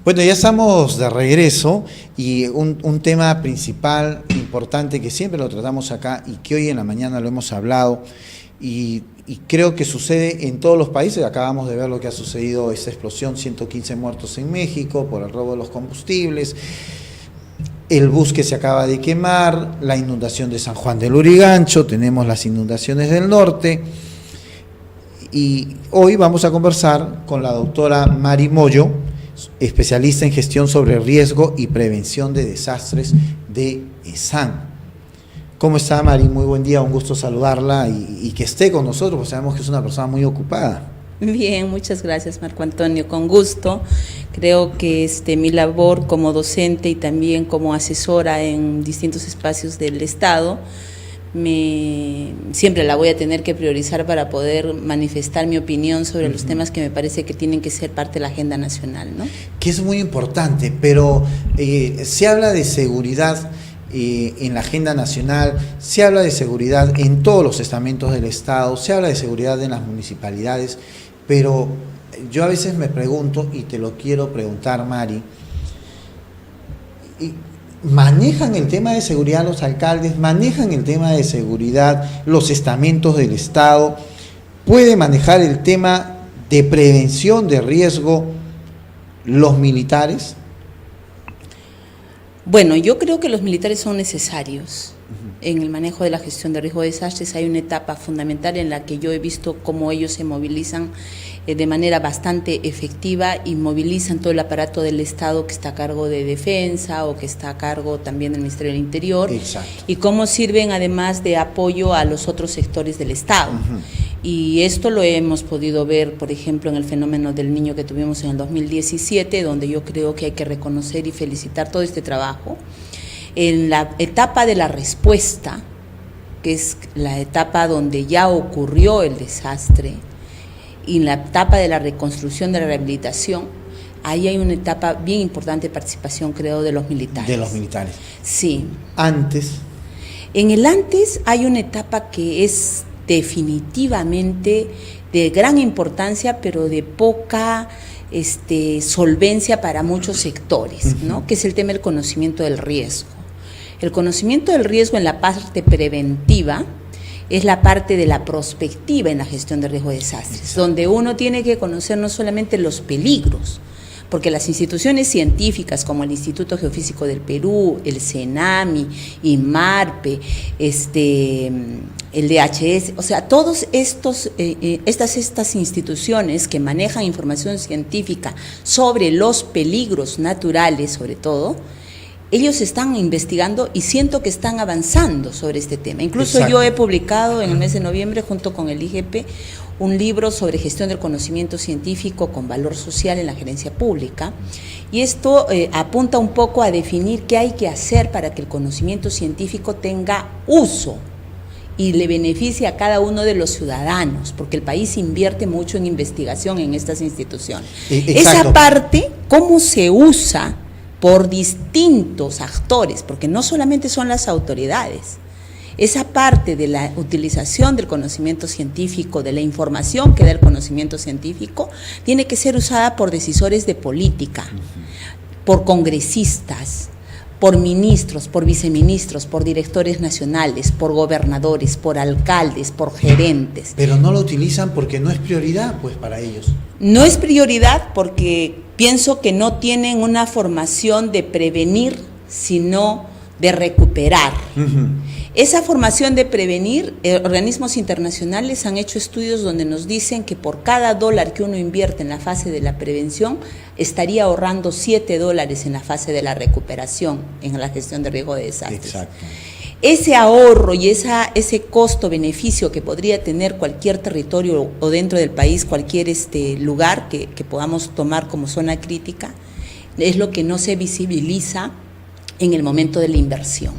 Bueno, ya estamos de regreso y un tema principal, importante, que siempre lo tratamos acá y que hoy en la mañana lo hemos hablado y creo que sucede en todos los países. Acabamos de ver lo que ha sucedido, esta explosión, 115 muertos en México por el robo de los combustibles, el bus que se acaba de quemar, la inundación de San Juan del Lurigancho, tenemos las inundaciones del norte. Y hoy vamos a conversar con la doctora Mari Moyo, especialista en gestión sobre riesgo y prevención de desastres de ESAN. ¿Cómo está, Mari? Muy buen día, un gusto saludarla y que esté con nosotros, porque sabemos que es una persona muy ocupada. Bien, muchas gracias, Marco Antonio, con gusto. Creo que mi labor como docente y también como asesora en distintos espacios del Estado, siempre la voy a tener que priorizar para poder manifestar mi opinión sobre los temas que me parece que tienen que ser parte de la agenda nacional, ¿no? Que es muy importante, pero se habla de seguridad en la agenda nacional, se habla de seguridad en todos los estamentos del Estado, se habla de seguridad en las municipalidades, pero yo a veces me pregunto, y te lo quiero preguntar, Mari, ¿manejan el tema de seguridad los alcaldes? ¿Manejan el tema de seguridad los estamentos del Estado? ¿Puede manejar el tema de prevención de riesgo los militares? Bueno, yo creo que los militares son necesarios en el manejo de la gestión de riesgo de desastres. Hay una etapa fundamental en la que yo he visto cómo ellos se movilizan de manera bastante efectiva y movilizan todo el aparato del Estado que está a cargo de defensa o que está a cargo también del Ministerio del Interior. Exacto. Y cómo sirven además de apoyo a los otros sectores del Estado. Y esto lo hemos podido ver, por ejemplo, en el fenómeno del niño que tuvimos en el 2017, donde yo creo que hay que reconocer y felicitar todo este trabajo. En la etapa de la respuesta, que es la etapa donde ya ocurrió el desastre, y en la etapa de la reconstrucción, de la rehabilitación, ahí hay una etapa bien importante de participación, creo, de los militares. De los militares. Sí. Antes. En el antes hay una etapa que es definitivamente de gran importancia, pero de poca solvencia para muchos sectores, ¿no? Que es el tema del conocimiento del riesgo. El conocimiento del riesgo en la parte preventiva es la parte de la prospectiva en la gestión de riesgo de desastres, donde uno tiene que conocer no solamente los peligros, porque las instituciones científicas como el Instituto Geofísico del Perú, el CENAMI, IMARPE, el DHS, o sea, todos estas instituciones que manejan información científica sobre los peligros naturales, sobre todo, ellos están investigando y siento que están avanzando sobre este tema. Incluso Exacto. Yo he publicado en el mes de noviembre, junto con el IGP, un libro sobre gestión del conocimiento científico con valor social en la gerencia pública, y esto apunta un poco a definir qué hay que hacer para que el conocimiento científico tenga uso y le beneficie a cada uno de los ciudadanos, porque el país invierte mucho en investigación en estas instituciones. Exacto. Esa parte, cómo se usa por distintos actores, porque no solamente son las autoridades. Esa parte de la utilización del conocimiento científico, de la información que da el conocimiento científico, tiene que ser usada por decisores de política, por congresistas, por ministros, por viceministros, por directores nacionales, por gobernadores, por alcaldes, por gerentes. Pero no lo utilizan porque no es prioridad, pues, para ellos. No es prioridad porque pienso que no tienen una formación de prevenir, sino de recuperar. Esa formación de prevenir, organismos internacionales han hecho estudios donde nos dicen que por cada $1 que uno invierte en la fase de la prevención, estaría ahorrando $7 en la fase de la recuperación, en la gestión de riesgo de desastres. Exacto. Ese ahorro y ese costo-beneficio que podría tener cualquier territorio o dentro del país, cualquier lugar que podamos tomar como zona crítica, es lo que no se visibiliza en el momento de la inversión.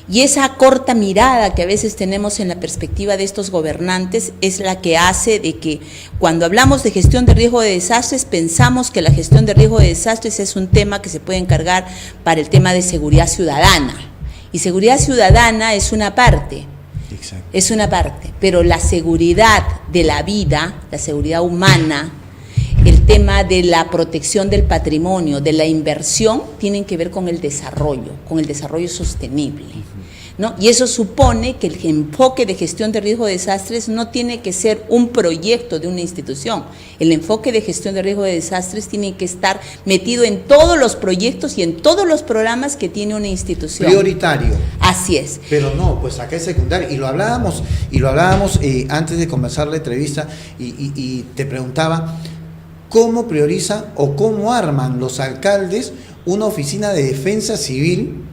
Y esa corta mirada que a veces tenemos en la perspectiva de estos gobernantes es la que hace de que cuando hablamos de gestión de riesgo de desastres, pensamos que la gestión de riesgo de desastres es un tema que se puede encargar para el tema de seguridad ciudadana. Y seguridad ciudadana es una parte, Exacto. Es una parte, pero la seguridad de la vida, la seguridad humana, el tema de la protección del patrimonio, de la inversión, tienen que ver con el desarrollo sostenible, ¿no? Y eso supone que el enfoque de gestión de riesgo de desastres no tiene que ser un proyecto de una institución. El enfoque de gestión de riesgo de desastres tiene que estar metido en todos los proyectos y en todos los programas que tiene una institución. Prioritario. Así es. Pero no, pues acá es secundario. Y lo hablábamos antes de comenzar la entrevista y te preguntaba, ¿cómo prioriza o cómo arman los alcaldes una oficina de defensa civil?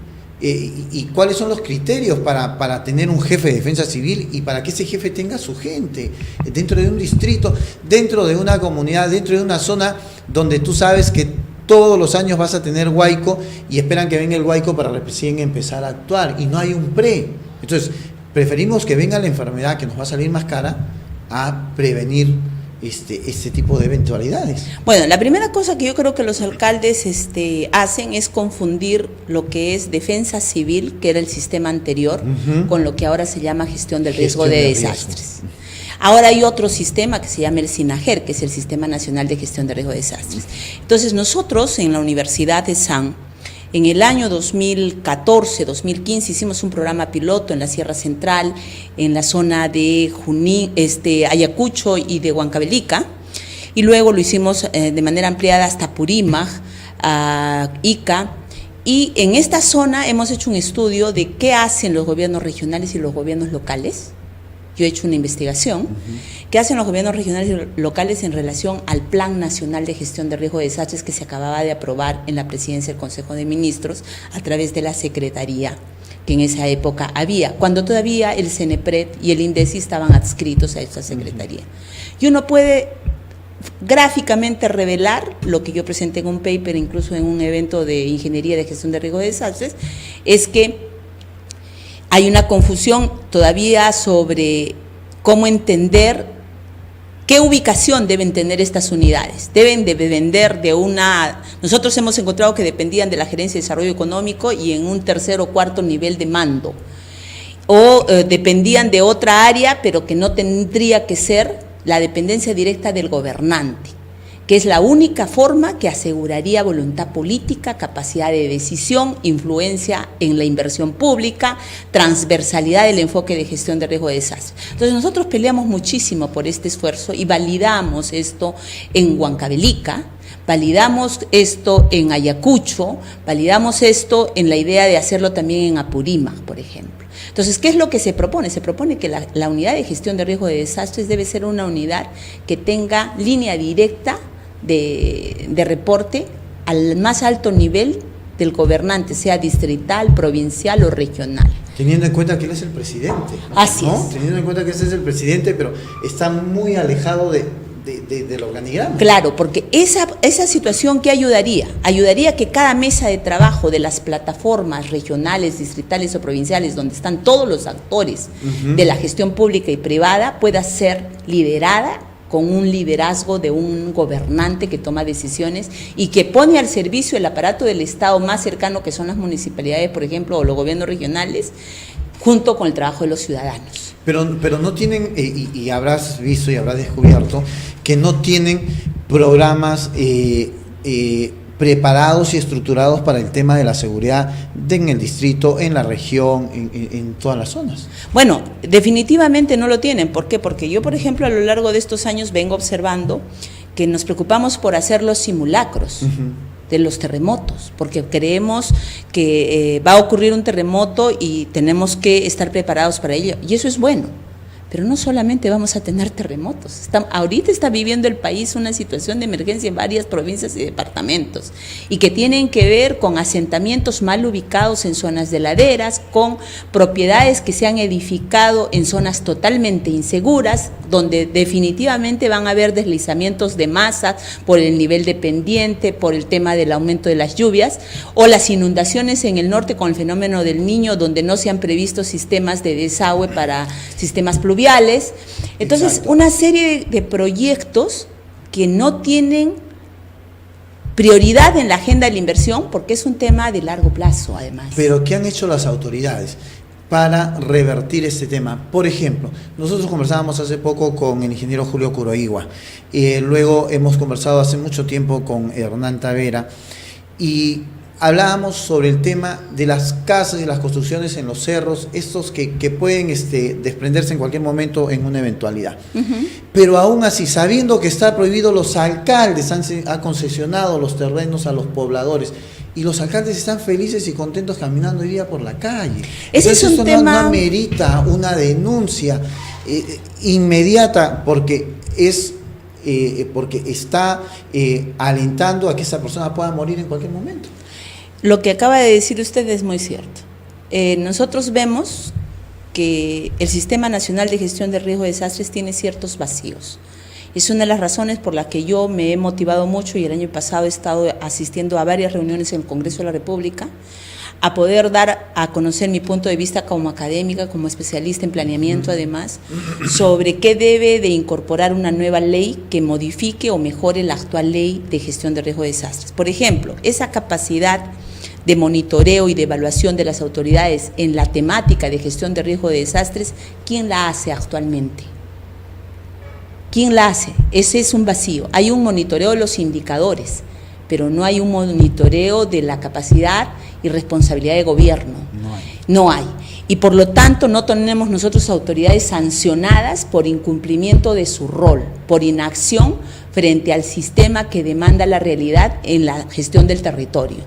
¿Y cuáles son los criterios para tener un jefe de defensa civil y para que ese jefe tenga su gente dentro de un distrito, dentro de una comunidad, dentro de una zona donde tú sabes que todos los años vas a tener huaico y esperan que venga el huaico para recién empezar a actuar y no hay un pre? Entonces, preferimos que venga la enfermedad que nos va a salir más cara a prevenir este tipo de eventualidades. Bueno, la primera cosa que yo creo que los alcaldes hacen es confundir lo que es defensa civil, que era el sistema anterior, con lo que ahora se llama gestión del riesgo de desastres. Ahora hay otro sistema que se llama el SINAGER, que es el Sistema Nacional de Gestión de Riesgo de Desastres. Entonces nosotros en la Universidad de SAN, en el año 2014, 2015 hicimos un programa piloto en la Sierra Central, en la zona de Ayacucho y de Huancavelica, y luego lo hicimos de manera ampliada hasta Purímac, Ica, y en esta zona hemos hecho un estudio de qué hacen los gobiernos regionales y los gobiernos locales. Yo he hecho una investigación. ¿Qué hacen los gobiernos regionales y locales en relación al Plan Nacional de Gestión de Riesgo de Desastres que se acababa de aprobar en la presidencia del Consejo de Ministros a través de la Secretaría que en esa época había, cuando todavía el CENEPRED y el INDECI estaban adscritos a esta Secretaría? Y uno puede gráficamente revelar lo que yo presenté en un paper, incluso en un evento de Ingeniería de Gestión de Riesgo de Desastres, es que hay una confusión todavía sobre cómo entender qué ubicación deben tener estas unidades. Deben depender de una... Nosotros hemos encontrado que dependían de la Gerencia de Desarrollo Económico y en un tercer o cuarto nivel de mando. O dependían de otra área, pero que no tendría que ser la dependencia directa del gobernante, que es la única forma que aseguraría voluntad política, capacidad de decisión, influencia en la inversión pública, transversalidad del enfoque de gestión de riesgo de desastres. Entonces nosotros peleamos muchísimo por este esfuerzo y validamos esto en Huancavelica, validamos esto en Ayacucho, validamos esto en la idea de hacerlo también en Apurímac, por ejemplo. Entonces, ¿qué es lo que se propone? Se propone que la unidad de gestión de riesgo de desastres debe ser una unidad que tenga línea directa de reporte al más alto nivel del gobernante, sea distrital, provincial o regional. Teniendo en cuenta que él es el presidente, ¿no? Así es. Teniendo en cuenta que ese es el presidente, pero está muy alejado del organigrama. Claro, porque esa situación, ¿qué ayudaría? Ayudaría que cada mesa de trabajo de las plataformas regionales, distritales o provinciales, donde están todos los actores de la gestión pública y privada, pueda ser liderada con un liderazgo de un gobernante que toma decisiones y que pone al servicio el aparato del Estado más cercano, que son las municipalidades, por ejemplo, o los gobiernos regionales, junto con el trabajo de los ciudadanos. Pero no tienen, y habrás visto y habrás descubierto, que no tienen programas preparados y estructurados para el tema de la seguridad en el distrito, en la región, en todas las zonas. Bueno, definitivamente no lo tienen. ¿Por qué? Porque yo, por ejemplo, a lo largo de estos años vengo observando que nos preocupamos por hacer los simulacros de los terremotos, porque creemos que va a ocurrir un terremoto y tenemos que estar preparados para ello, y eso es bueno. Pero no solamente vamos a tener terremotos, ahorita está viviendo el país una situación de emergencia en varias provincias y departamentos, y que tienen que ver con asentamientos mal ubicados en zonas de laderas, con propiedades que se han edificado en zonas totalmente inseguras, donde definitivamente van a haber deslizamientos de masas por el nivel de pendiente, por el tema del aumento de las lluvias, o las inundaciones en el norte con el fenómeno del Niño, donde no se han previsto sistemas de desagüe para sistemas pluviales. Entonces, exacto, una serie de proyectos que no tienen prioridad en la agenda de la inversión, porque es un tema de largo plazo, además. Pero ¿qué han hecho las autoridades? para revertir este tema. Por ejemplo, nosotros conversábamos hace poco con el ingeniero Julio Curoigua, luego hemos conversado hace mucho tiempo con Hernán Tavera, y hablábamos sobre el tema de las casas y las construcciones en los cerros, estos que pueden desprenderse en cualquier momento en una eventualidad. Pero aún así, sabiendo que está prohibido, los alcaldes han concesionado los terrenos a los pobladores. Y los alcaldes están felices y contentos caminando hoy día por la calle. Ese es un tema... no amerita una denuncia inmediata, porque está alentando a que esa persona pueda morir en cualquier momento. Lo que acaba de decir usted es muy cierto. Nosotros vemos que el Sistema Nacional de Gestión de Riesgo de Desastres tiene ciertos vacíos. Es una de las razones por las que yo me he motivado mucho, y el año pasado he estado asistiendo a varias reuniones en el Congreso de la República, a poder dar a conocer mi punto de vista como académica, como especialista en planeamiento además, sobre qué debe de incorporar una nueva ley que modifique o mejore la actual ley de gestión de riesgo de desastres. Por ejemplo, esa capacidad de monitoreo y de evaluación de las autoridades en la temática de gestión de riesgo de desastres, ¿quién la hace actualmente? ¿Quién la hace? Ese es un vacío. Hay un monitoreo de los indicadores, pero no hay un monitoreo de la capacidad y responsabilidad de gobierno. No hay. Y por lo tanto no tenemos nosotros autoridades sancionadas por incumplimiento de su rol, por inacción frente al sistema que demanda la realidad en la gestión del territorio.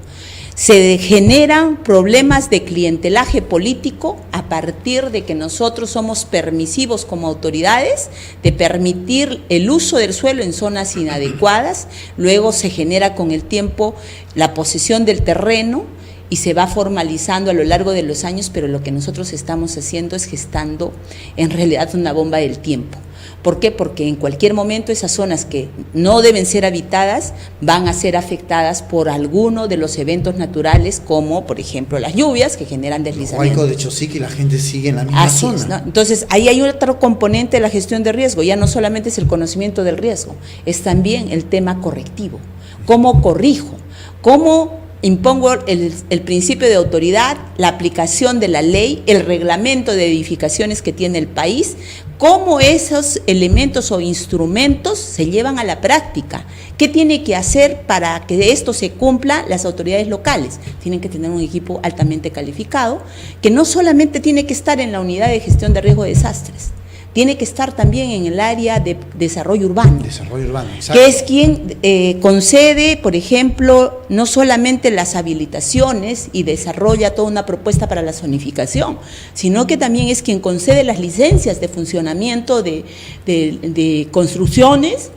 Se generan problemas de clientelaje político a partir de que nosotros somos permisivos como autoridades de permitir el uso del suelo en zonas inadecuadas. Luego se genera con el tiempo la posesión del terreno y se va formalizando a lo largo de los años, pero lo que nosotros estamos haciendo es gestando en realidad una bomba del tiempo. ¿Por qué? Porque en cualquier momento esas zonas que no deben ser habitadas van a ser afectadas por alguno de los eventos naturales, como por ejemplo las lluvias que generan deslizamientos. Huayco de Chosique y la gente sigue en la misma Así zona. Es, ¿no? Entonces ahí hay otro componente de la gestión de riesgo, ya no solamente es el conocimiento del riesgo, es también el tema correctivo. ¿Cómo corrijo? ¿Cómo impongo el principio de autoridad, la aplicación de la ley, el reglamento de edificaciones que tiene el país? ¿Cómo esos elementos o instrumentos se llevan a la práctica? ¿Qué tiene que hacer para que esto se cumpla las autoridades locales? Tienen que tener un equipo altamente calificado, que no solamente tiene que estar en la unidad de gestión de riesgo de desastres, tiene que estar también en el área de desarrollo urbano. Desarrollo urbano, exacto. Que es quien concede, por ejemplo, no solamente las habilitaciones y desarrolla toda una propuesta para la zonificación, sino que también es quien concede las licencias de funcionamiento de construcciones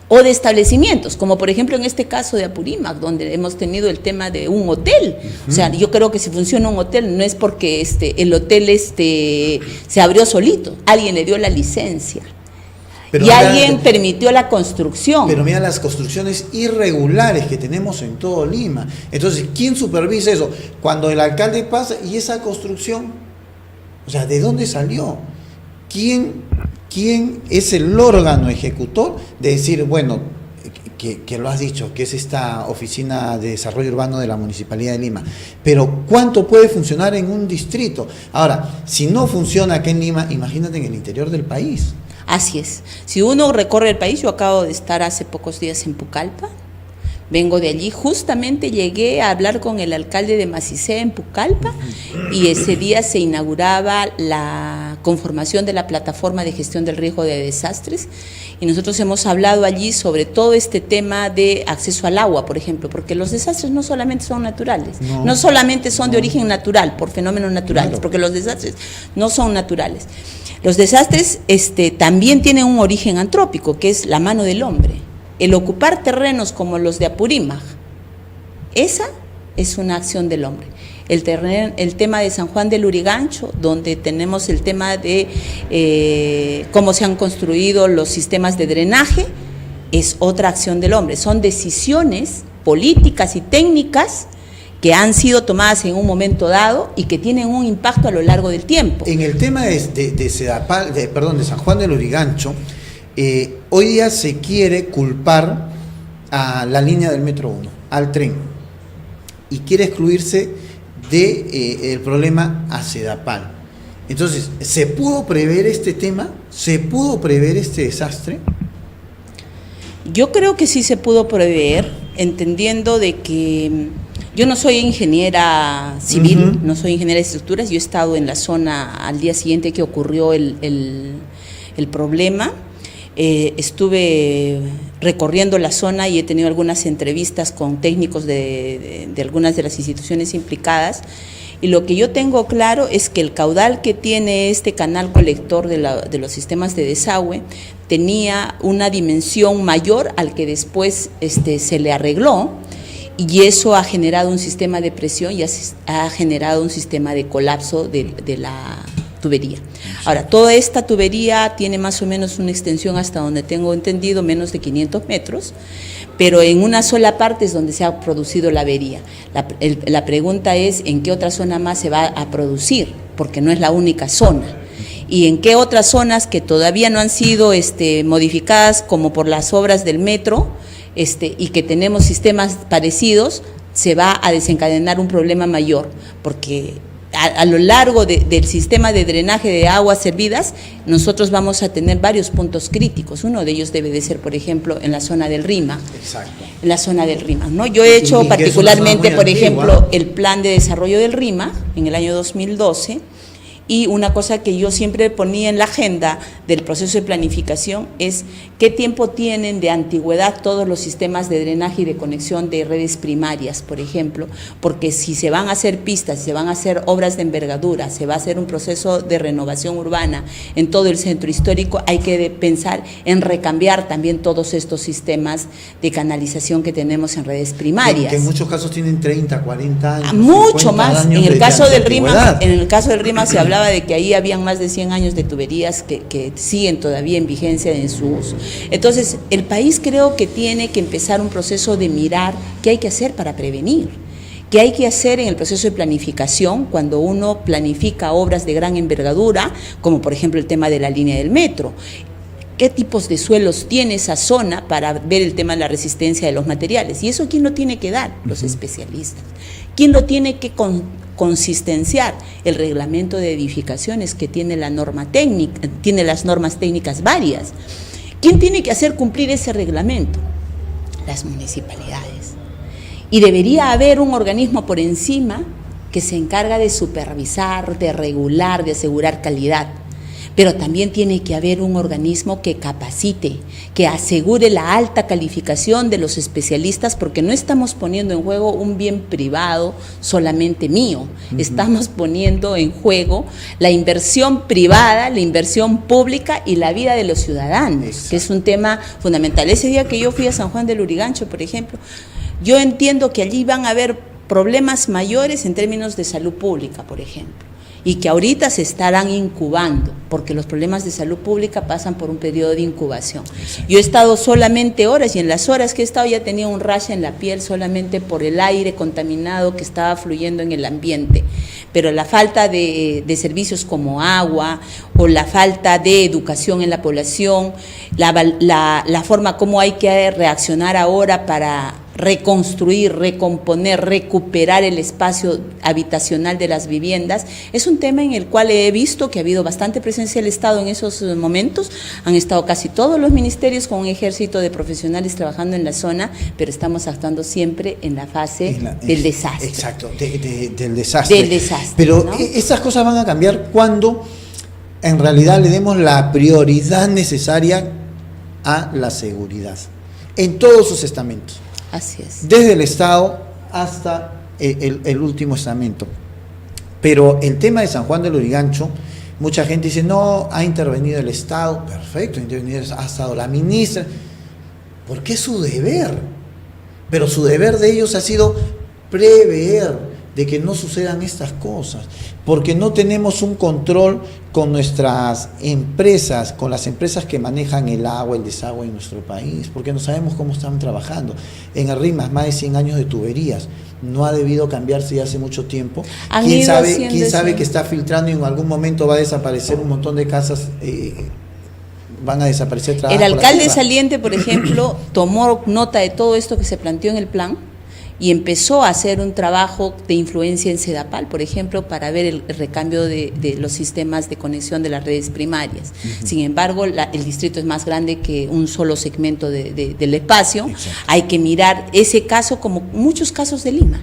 o de establecimientos, como por ejemplo en este caso de Apurímac, donde hemos tenido el tema de un hotel. O sea, yo creo que si funciona un hotel no es porque el hotel se abrió solito, alguien le dio la licencia. Pero alguien permitió la construcción. Pero mira las construcciones irregulares que tenemos en todo Lima. Entonces, ¿quién supervisa eso? Cuando el alcalde pasa y esa construcción, o sea, ¿de dónde salió? ¿Quién es el órgano ejecutor de decir, bueno, que lo has dicho, que es esta Oficina de Desarrollo Urbano de la Municipalidad de Lima, pero ¿cuánto puede funcionar en un distrito? Ahora, si no funciona aquí en Lima, imagínate en el interior del país. Así es. Si uno recorre el país, yo acabo de estar hace pocos días en Pucallpa, vengo de allí, justamente llegué a hablar con el alcalde de Macicé en Pucallpa y ese día se inauguraba la conformación de la plataforma de gestión del riesgo de desastres y nosotros hemos hablado allí sobre todo este tema de acceso al agua, por ejemplo, porque los desastres no solamente son naturales, no solamente son de origen natural, por fenómenos naturales, claro, porque los desastres no son naturales. Los desastres también tienen un origen antrópico, que es la mano del hombre. El ocupar terrenos como los de Apurímac, esa es una acción del hombre. El tema de San Juan del Lurigancho, donde tenemos el tema de cómo se han construido los sistemas de drenaje, es otra acción del hombre. Son decisiones políticas y técnicas que han sido tomadas en un momento dado y que tienen un impacto a lo largo del tiempo. En el tema de San Juan del Lurigancho, hoy día se quiere culpar a la línea del Metro 1, al tren, y quiere excluirse del problema a Sedapal. Entonces, ¿se pudo prever este tema? ¿Se pudo prever este desastre? Yo creo que sí se pudo prever, entendiendo de que yo no soy ingeniera civil, no soy ingeniera de estructuras, yo he estado en la zona al día siguiente que ocurrió el problema. Estuve recorriendo la zona y he tenido algunas entrevistas con técnicos de algunas de las instituciones implicadas, y lo que yo tengo claro es que el caudal que tiene este canal colector de los sistemas de desagüe tenía una dimensión mayor al que después se le arregló, y eso ha generado un sistema de presión y ha generado un sistema de colapso de la tubería. Ahora, toda esta tubería tiene más o menos una extensión, hasta donde tengo entendido, menos de 500 metros, pero en una sola parte es donde se ha producido la avería. La pregunta es, ¿en qué otra zona más se va a producir? Porque no es la única zona. ¿Y en qué otras zonas que todavía no han sido modificadas, como por las obras del metro, y que tenemos sistemas parecidos, se va a desencadenar un problema mayor? Porque a lo largo del sistema de drenaje de aguas servidas, nosotros vamos a tener varios puntos críticos. Uno de ellos debe de ser, por ejemplo, en la zona del Rima. Exacto. En la zona del Rima, ¿no? Yo he hecho particularmente, por ejemplo, el plan de desarrollo del Rima en el año 2012, y una cosa que yo siempre ponía en la agenda del proceso de planificación es qué tiempo tienen de antigüedad todos los sistemas de drenaje y de conexión de redes primarias, por ejemplo, porque si se van a hacer pistas, si se van a hacer obras de envergadura, se va a hacer un proceso de renovación urbana en todo el centro histórico, hay que pensar en recambiar también todos estos sistemas de canalización que tenemos en redes primarias. Que en muchos casos tienen 30, 40 años. Mucho más. En el caso del Rima se habla de que ahí habían más de 100 años de tuberías que siguen todavía en vigencia en su uso. Entonces, el país creo que tiene que empezar un proceso de mirar qué hay que hacer para prevenir, qué hay que hacer en el proceso de planificación cuando uno planifica obras de gran envergadura, como por ejemplo el tema de la línea del metro. ¿Qué tipos de suelos tiene esa zona para ver el tema de la resistencia de los materiales? Y eso, ¿quién lo tiene que dar? Los especialistas. ¿Quién lo tiene que consistenciar? El reglamento de edificaciones, que tiene la norma técnica, tiene las normas técnicas varias. ¿Quién tiene que hacer cumplir ese reglamento? Las municipalidades. Y debería haber un organismo por encima que se encarga de supervisar, de regular, de asegurar calidad. Pero también tiene que haber un organismo que capacite, que asegure la alta calificación de los especialistas, porque no estamos poniendo en juego un bien privado solamente mío, estamos poniendo en juego la inversión privada, la inversión pública y la vida de los ciudadanos. Exacto. Que es un tema fundamental. Ese día que yo fui a San Juan del Lurigancho, por ejemplo, yo entiendo que allí van a haber problemas mayores en términos de salud pública, por ejemplo, y que ahorita se estarán incubando, porque los problemas de salud pública pasan por un periodo de incubación. Yo he estado solamente horas, y en las horas que he estado ya tenía un rash en la piel solamente por el aire contaminado que estaba fluyendo en el ambiente. Pero la falta de servicios como agua, o la falta de educación en la población, la forma como hay que reaccionar ahora para reconstruir, recomponer, recuperar el espacio habitacional de las viviendas, es un tema en el cual he visto que ha habido bastante presencia del Estado en esos momentos. Han estado casi todos los ministerios con un ejército de profesionales trabajando en la zona, pero estamos actuando siempre en la fase del desastre. Exacto, del desastre. Del desastre. Pero ¿no? Esas cosas van a cambiar cuando en realidad le demos la prioridad necesaria a la seguridad en todos sus estamentos. Así es. Desde el Estado hasta el último estamento. Pero el tema de San Juan del Lurigancho, mucha gente dice, no, ha intervenido el Estado. Perfecto, ha estado la ministra, porque es su deber. Pero su deber de ellos ha sido prever de que no sucedan estas cosas, porque no tenemos un control con nuestras empresas, con las empresas que manejan el agua, el desagüe en nuestro país, porque no sabemos cómo están trabajando. En el RIMAS, más de 100 años de tuberías, no ha debido cambiarse ya hace mucho tiempo. ¿Quién sabe que está filtrando y en algún momento va a desaparecer un montón de casas? Van a desaparecer. El alcalde saliente, por ejemplo, tomó nota de todo esto que se planteó en el plan, y empezó a hacer un trabajo de influencia en Sedapal, por ejemplo, para ver el recambio de los sistemas de conexión de las redes primarias. Sin embargo, el distrito es más grande que un solo segmento del espacio. Exacto. Hay que mirar ese caso como muchos casos de Lima.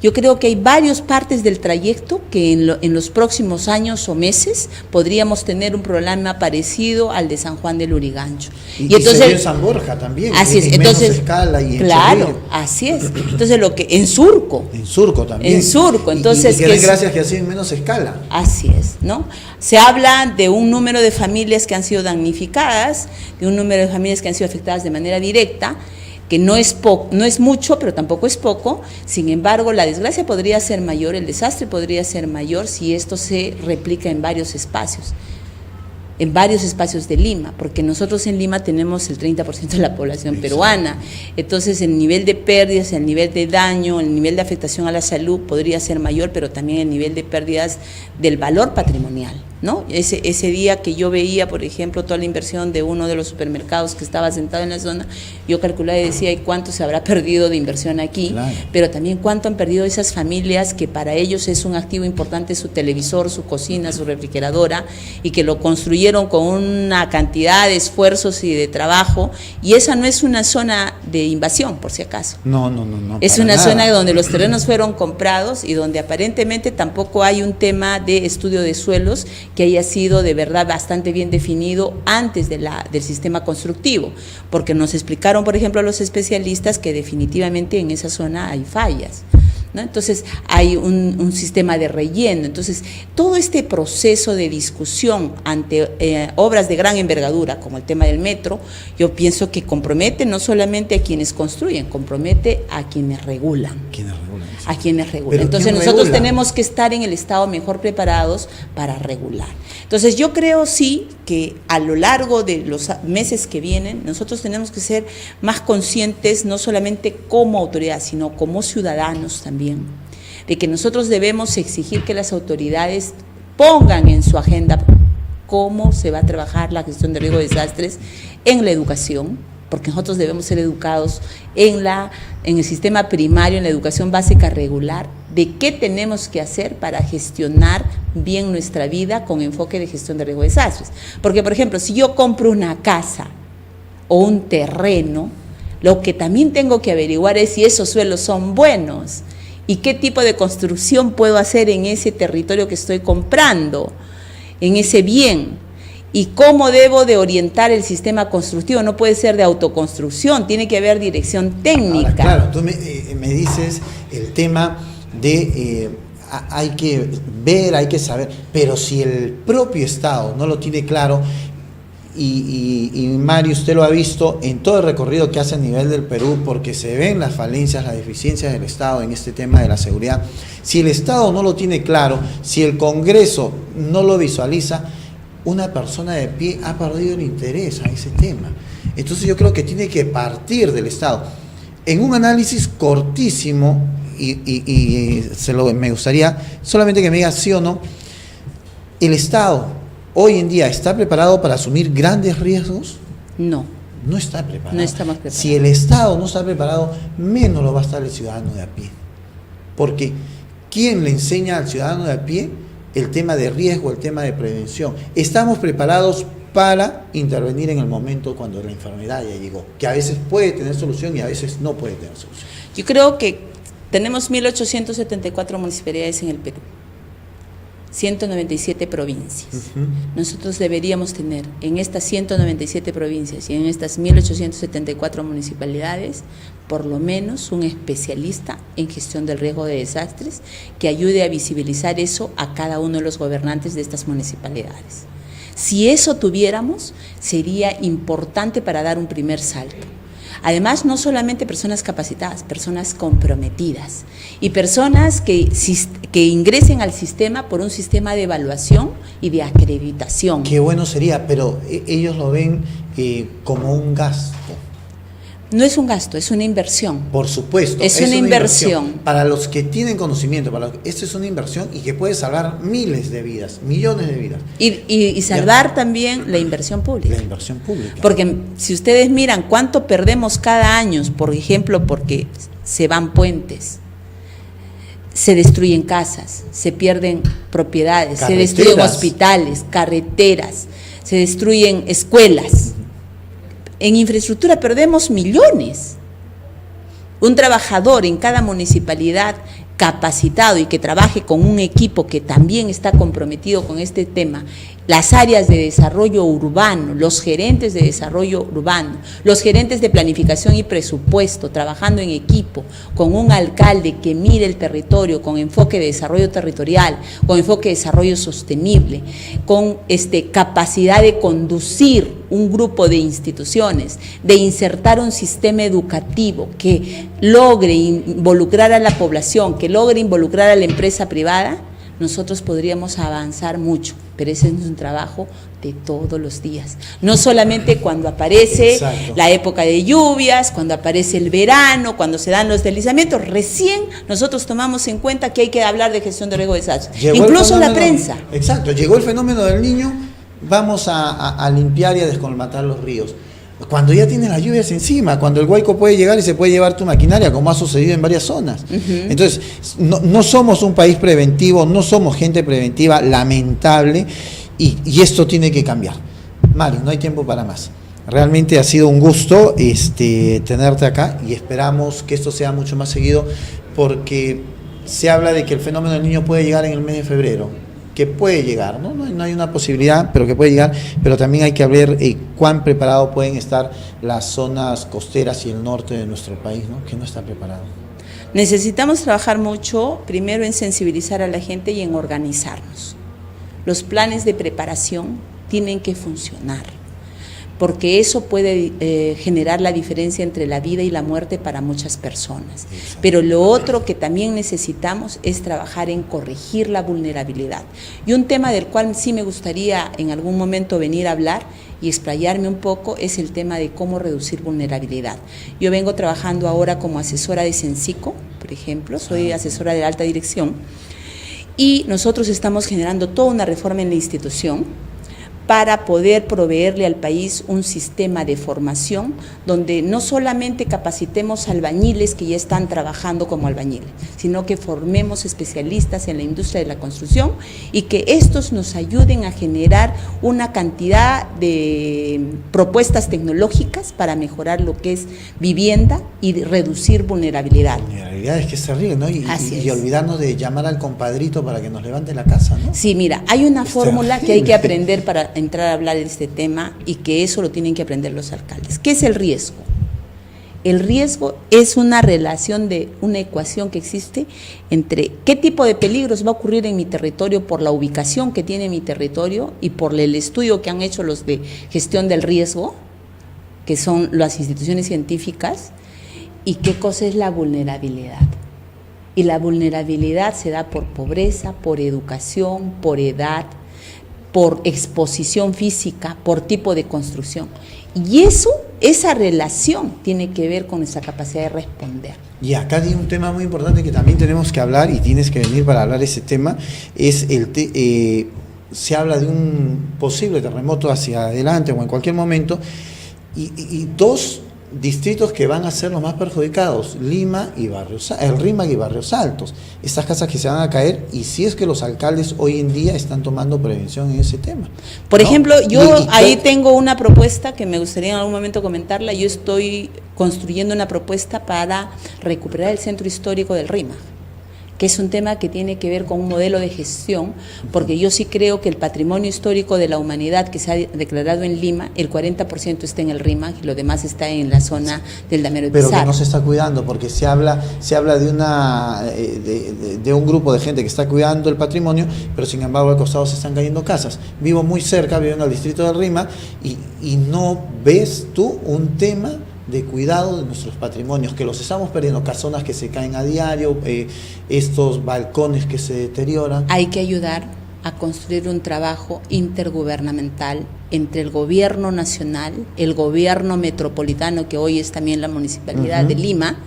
Yo creo que hay varias partes del trayecto que en los próximos años o meses podríamos tener un problema parecido al de San Juan del Lurigancho. Y entonces, se vio en San Borja también, así es, en entonces, menos escala y en claro, Chorrillos. así es. Entonces en Surco. En Surco también. En Surco, entonces. Y que den gracias que así en menos escala. Así es, ¿no? Se habla de un número de familias que han sido damnificadas, de un número de familias que han sido afectadas de manera directa, que no es mucho, pero tampoco es poco. Sin embargo, la desgracia podría ser mayor, el desastre podría ser mayor si esto se replica en varios espacios de Lima, porque nosotros en Lima tenemos el 30% de la población peruana. Entonces el nivel de pérdidas, el nivel de daño, el nivel de afectación a la salud podría ser mayor, pero también el nivel de pérdidas del valor patrimonial, ¿no? Ese día que yo veía, por ejemplo, toda la inversión de uno de los supermercados que estaba sentado en la zona, yo calculaba y decía, ¿y cuánto se habrá perdido de inversión aquí? Claro. Pero también cuánto han perdido esas familias que para ellos es un activo importante su televisor, su cocina, su refrigeradora, y que lo construyeron con una cantidad de esfuerzos y de trabajo, y esa no es una zona de invasión, por si acaso. No. Es una zona donde los terrenos fueron comprados y donde aparentemente tampoco hay un tema de estudio de suelos que haya sido de verdad bastante bien definido antes del sistema constructivo, porque nos explicaron, por ejemplo, los especialistas que definitivamente en esa zona hay fallas, ¿no? Entonces hay un sistema de relleno. Entonces todo este proceso de discusión ante obras de gran envergadura como el tema del metro, yo pienso que compromete no solamente a quienes construyen, compromete a quienes regulan. A quienes regulan. Entonces nosotros tenemos que estar en el Estado mejor preparados para regular. Entonces yo creo sí que a lo largo de los meses que vienen nosotros tenemos que ser más conscientes, no solamente como autoridad, sino como ciudadanos también, de que nosotros debemos exigir que las autoridades pongan en su agenda cómo se va a trabajar la gestión de riesgo de desastres en la educación, porque nosotros debemos ser educados en el sistema primario, en la educación básica regular, de qué tenemos que hacer para gestionar bien nuestra vida con enfoque de gestión de riesgo de desastres. Porque, por ejemplo, si yo compro una casa o un terreno, lo que también tengo que averiguar es si esos suelos son buenos y qué tipo de construcción puedo hacer en ese territorio que estoy comprando, en ese bien. Y cómo debo de orientar el sistema constructivo, no puede ser de autoconstrucción, tiene que haber dirección técnica. Ahora, claro, tú me dices el tema de hay que ver, hay que saber, pero si el propio Estado no lo tiene claro, y Mario, usted lo ha visto en todo el recorrido que hace a nivel del Perú, porque se ven las falencias, las deficiencias del Estado en este tema de la seguridad. Si el Estado no lo tiene claro, si el Congreso no lo visualiza, una persona de pie ha perdido el interés a ese tema. Entonces yo creo que tiene que partir del Estado. En un análisis cortísimo, me gustaría solamente que me diga sí o no, ¿el Estado hoy en día está preparado para asumir grandes riesgos? No. No está preparado. No estamos preparados. Si el Estado no está preparado, menos lo va a estar el ciudadano de a pie. Porque ¿quién le enseña al ciudadano de a pie el tema de riesgo, el tema de prevención? Estamos preparados para intervenir en el momento cuando la enfermedad ya llegó, que a veces puede tener solución y a veces no puede tener solución. Yo creo que tenemos 1.874 municipalidades en el Perú, 197 provincias. Nosotros deberíamos tener en estas 197 provincias y en estas 1.874 municipalidades por lo menos un especialista en gestión del riesgo de desastres que ayude a visibilizar eso a cada uno de los gobernantes de estas municipalidades. Si eso tuviéramos, sería importante para dar un primer salto. Además, no solamente personas capacitadas, personas comprometidas y personas que ingresen al sistema por un sistema de evaluación y de acreditación. Qué bueno sería, pero ellos lo ven como un gasto. No es un gasto, es una inversión. Por supuesto. Es una inversión. Para los que tienen conocimiento, esto es una inversión y que puede salvar miles de vidas, millones de vidas. Y salvar también la inversión pública. La inversión pública. Porque si ustedes miran cuánto perdemos cada año, por ejemplo, porque se van puentes, se destruyen casas, se pierden propiedades, se destruyen hospitales, carreteras, se destruyen escuelas. En infraestructura perdemos millones. Un trabajador en cada municipalidad capacitado y que trabaje con un equipo que también está comprometido con este tema, las áreas de desarrollo urbano, los gerentes de desarrollo urbano, los gerentes de planificación y presupuesto, trabajando en equipo, con un alcalde que mire el territorio con enfoque de desarrollo territorial, con enfoque de desarrollo sostenible, con capacidad de conducir un grupo de instituciones, de insertar un sistema educativo que logre involucrar a la población, que logre involucrar a la empresa privada, nosotros podríamos avanzar mucho, pero ese es un trabajo de todos los días. No solamente cuando aparece la época de lluvias, cuando aparece el verano, cuando se dan los deslizamientos, recién nosotros tomamos en cuenta que hay que hablar de gestión de riesgo de desastres. Incluso la prensa. Exacto, llegó el fenómeno del Niño, vamos a limpiar y a descolmatar los ríos. Cuando ya tienes las lluvias encima, cuando el Huayco puede llegar y se puede llevar tu maquinaria, como ha sucedido en varias zonas. Entonces, no somos un país preventivo, no somos gente preventiva, lamentable, y esto tiene que cambiar. Mario, no hay tiempo para más. Realmente ha sido un gusto tenerte acá y esperamos que esto sea mucho más seguido, porque se habla de que el fenómeno del Niño puede llegar en el mes de febrero. Que puede llegar, ¿no? No hay una posibilidad, pero que puede llegar, pero también hay que ver cuán preparado pueden estar las zonas costeras y el norte de nuestro país, ¿no? Que no está preparado. Necesitamos trabajar mucho, primero en sensibilizar a la gente y en organizarnos. Los planes de preparación tienen que funcionar, porque eso puede generar la diferencia entre la vida y la muerte para muchas personas. Exacto. Pero lo otro que también necesitamos es trabajar en corregir la vulnerabilidad. Y un tema del cual sí me gustaría en algún momento venir a hablar y explayarme un poco es el tema de cómo reducir vulnerabilidad. Yo vengo trabajando ahora como asesora de Censico, por ejemplo, soy asesora de alta dirección, y nosotros estamos generando toda una reforma en la institución para poder proveerle al país un sistema de formación donde no solamente capacitemos albañiles que ya están trabajando como albañiles, sino que formemos especialistas en la industria de la construcción y que estos nos ayuden a generar una cantidad de propuestas tecnológicas para mejorar lo que es vivienda y reducir vulnerabilidad. Vulnerabilidad es que es terrible, ¿no? Y olvidarnos de llamar al compadrito para que nos levante la casa, ¿no? Sí, mira, hay una fórmula que hay que aprender para entrar a hablar de este tema y que eso lo tienen que aprender los alcaldes. ¿Qué es el riesgo? El riesgo es una relación de una ecuación que existe entre qué tipo de peligros va a ocurrir en mi territorio por la ubicación que tiene mi territorio y por el estudio que han hecho los de gestión del riesgo, que son las instituciones científicas, y qué cosa es la vulnerabilidad. Y la vulnerabilidad se da por pobreza, por educación, por edad, por exposición física, por tipo de construcción. Y esa relación tiene que ver con nuestra capacidad de responder. Y acá hay un tema muy importante que también tenemos que hablar, y tienes que venir para hablar de ese tema, es se habla de un posible terremoto hacia adelante o en cualquier momento, y dos distritos que van a ser los más perjudicados, Lima y el Rímac y Barrios Altos, estas casas que se van a caer, y si es que los alcaldes hoy en día están tomando prevención en ese tema. Por ejemplo, yo ahí tengo una propuesta que me gustaría en algún momento comentarla. Yo estoy construyendo una propuesta para recuperar el centro histórico del Rímac, que es un tema que tiene que ver con un modelo de gestión, porque yo sí creo que el patrimonio histórico de la humanidad que se ha declarado en Lima, el 40% está en el Rímac y lo demás está en la zona del Damero de Pizarro. Pero que no se está cuidando, porque se habla de un grupo de gente que está cuidando el patrimonio, pero sin embargo al costado se están cayendo casas. Vivo muy cerca, vivo en el distrito del Rímac, y no ves tú un tema de cuidado de nuestros patrimonios, que los estamos perdiendo, casonas que se caen a diario, estos balcones que se deterioran. Hay que ayudar a construir un trabajo intergubernamental entre el gobierno nacional, el gobierno metropolitano, que hoy es también la Municipalidad de Lima,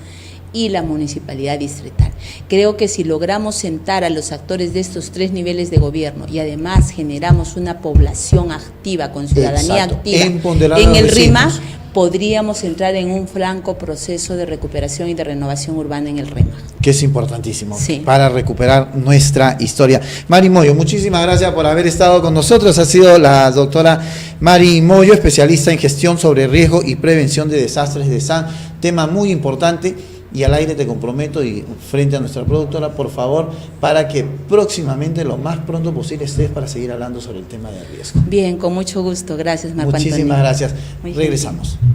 y la Municipalidad Distrital. Creo que si logramos sentar a los actores de estos 3 niveles de gobierno y además generamos una población activa, con ciudadanía activa en el RIMA, podríamos entrar en un franco proceso de recuperación y de renovación urbana en el RIMA. Que es importantísimo para recuperar nuestra historia. Mari Moyo, muchísimas gracias por haber estado con nosotros. Ha sido la doctora Mari Moyo, especialista en gestión sobre riesgo y prevención de desastres de SAN. Tema muy importante. Y al aire te comprometo, y frente a nuestra productora, por favor, para que próximamente, lo más pronto posible, estés para seguir hablando sobre el tema de riesgo. Bien, con mucho gusto. Gracias, Marco Antonio. Muchísimas gracias. Muy Regresamos. gentil.